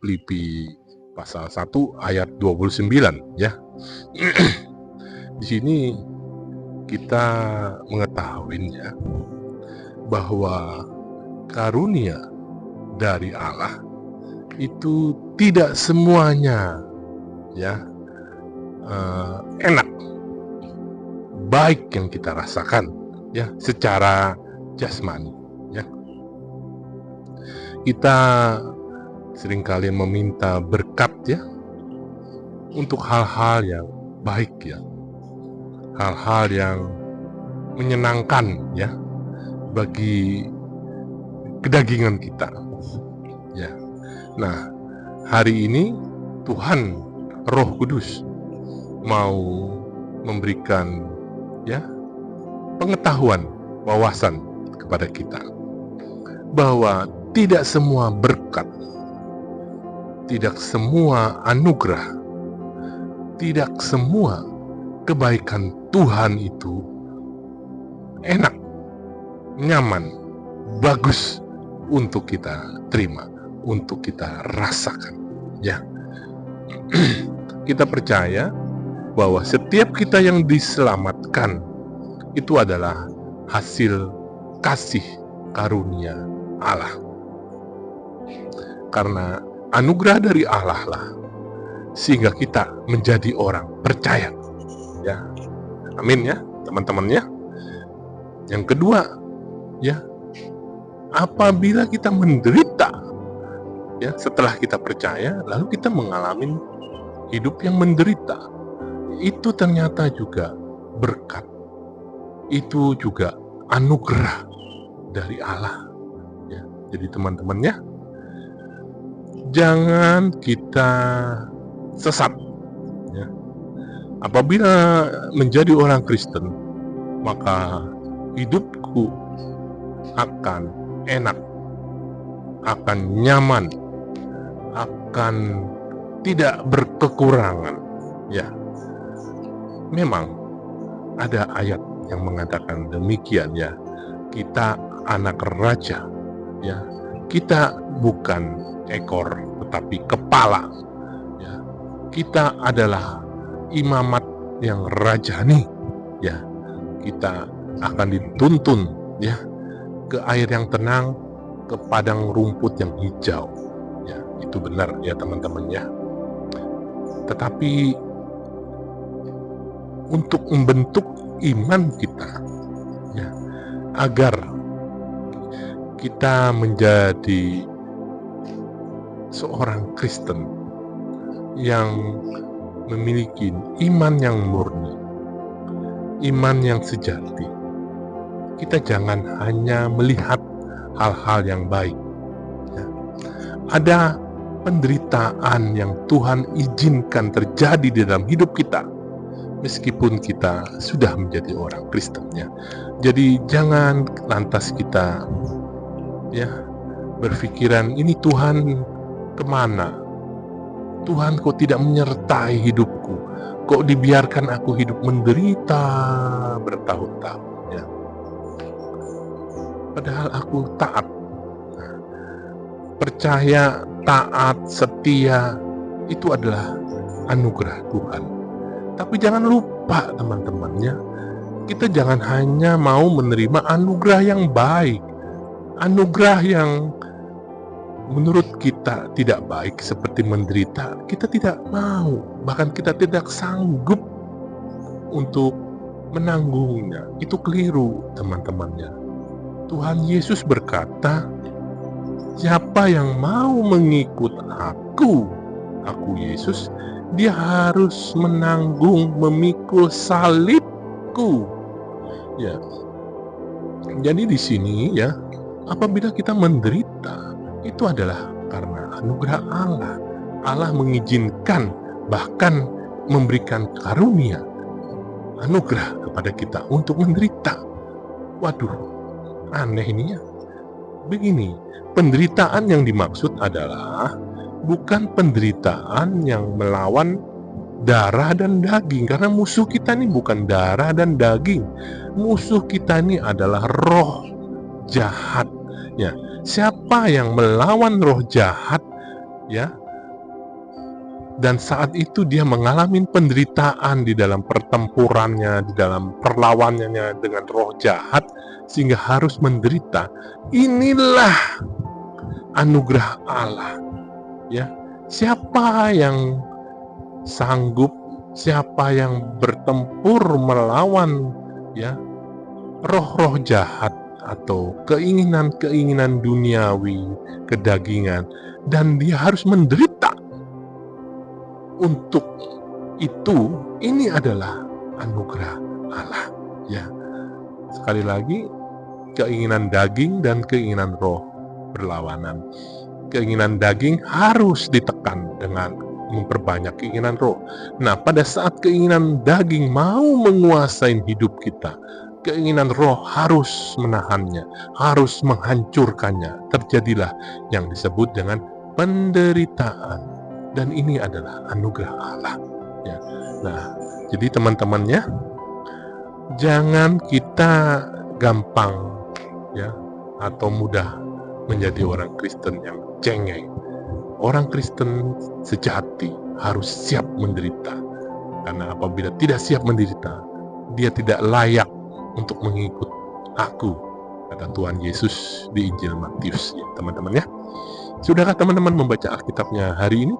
Filipi pasal 1 ayat 29 ya. Di sini kita mengetahuinya bahwa karunia dari Allah itu tidak semuanya ya enak, baik yang kita rasakan ya secara jasmani ya. Kita seringkali meminta berkat ya untuk hal-hal yang baik ya, hal-hal yang menyenangkan ya bagi kedagingan kita ya. Nah, hari ini Tuhan Roh Kudus mau memberikan ya pengetahuan, wawasan kepada kita bahwa tidak semua berkat, tidak semua anugerah, tidak semua kebaikan Tuhan itu enak, nyaman, bagus untuk kita terima, untuk kita rasakan ya. Kita percaya bahwa setiap kita yang diselamatkan itu adalah hasil kasih karunia Allah. Karena anugerah dari Allah lah sehingga kita menjadi orang percaya ya. Amin ya teman-teman ya. Yang kedua ya, apabila kita menderita ya setelah kita percaya, lalu kita mengalami hidup yang menderita, itu ternyata juga berkat, itu juga anugerah dari Allah ya. Jadi teman-teman ya, jangan kita sesat ya. Apabila menjadi orang Kristen, maka hidupku akan enak, akan nyaman, akan tidak berkekurangan ya. Memang ada ayat yang mengatakan demikian ya. Kita anak raja ya. Kita bukan ekor tetapi kepala ya. Kita adalah imamat yang rajani ya. Kita akan dituntun ya ke air yang tenang, ke padang rumput yang hijau ya. Itu benar ya teman-teman ya. Tetapi untuk membentuk iman kita ya, agar kita menjadi seorang Kristen yang memiliki iman yang murni, iman yang sejati, kita jangan hanya melihat hal-hal yang baik ya. Ada penderitaan yang Tuhan izinkan terjadi di dalam hidup kita meskipun kita sudah menjadi orang Kristen ya. Jadi jangan lantas kita ya berpikiran ini Tuhan kemana? Tuhan kok tidak menyertai hidupku? Kok dibiarkan aku hidup menderita bertahun-tahun ya? Padahal aku taat, percaya, taat, setia, itu adalah anugerah Tuhan. Tapi jangan lupa teman-temannya, kita jangan hanya mau menerima anugerah yang baik, anugerah yang menurut kita tidak baik seperti menderita, kita tidak mau, bahkan kita tidak sanggup untuk menanggungnya. Itu keliru teman-temannya. Tuhan Yesus berkata, siapa yang mau mengikut aku Yesus, dia harus menanggung, memikul salibku. Ya. Jadi di sini ya, apabila kita menderita, itu adalah karena anugerah Allah. Allah mengizinkan, bahkan memberikan karunia, anugerah kepada kita untuk menderita. Waduh, aneh ini ya. Begini, penderitaan yang dimaksud adalah bukan penderitaan yang melawan darah dan daging, karena musuh kita ini bukan darah dan daging. Musuh kita ini adalah roh jahat ya. Siapa yang melawan roh jahat ya, Dan saat itu dia mengalami penderitaan di dalam pertempurannya, di dalam perlawanannya dengan roh jahat, sehingga harus menderita. Inilah anugerah Allah. Ya, siapa yang sanggup, siapa yang bertempur melawan ya roh-roh jahat atau keinginan-keinginan duniawi, kedagingan, dan dia harus menderita untuk itu. Ini adalah anugerah Allah. Ya, sekali lagi, keinginan daging dan keinginan roh berlawanan. Keinginan daging harus ditekan dengan memperbanyak keinginan roh. Nah, pada saat keinginan daging mau menguasai hidup kita, keinginan roh harus menahannya, harus menghancurkannya. Terjadilah yang disebut dengan penderitaan. Dan ini adalah anugerah Allah. Ya. Nah, jadi teman-temannya, jangan kita gampang ya atau mudah menjadi orang Kristen yang cengeng. Orang Kristen sejati harus siap menderita. Karena apabila tidak siap menderita, dia tidak layak untuk mengikut aku, kata Tuhan Yesus di Injil Matius. Ya, teman-teman ya. Sudahkah teman-teman membaca Alkitabnya hari ini?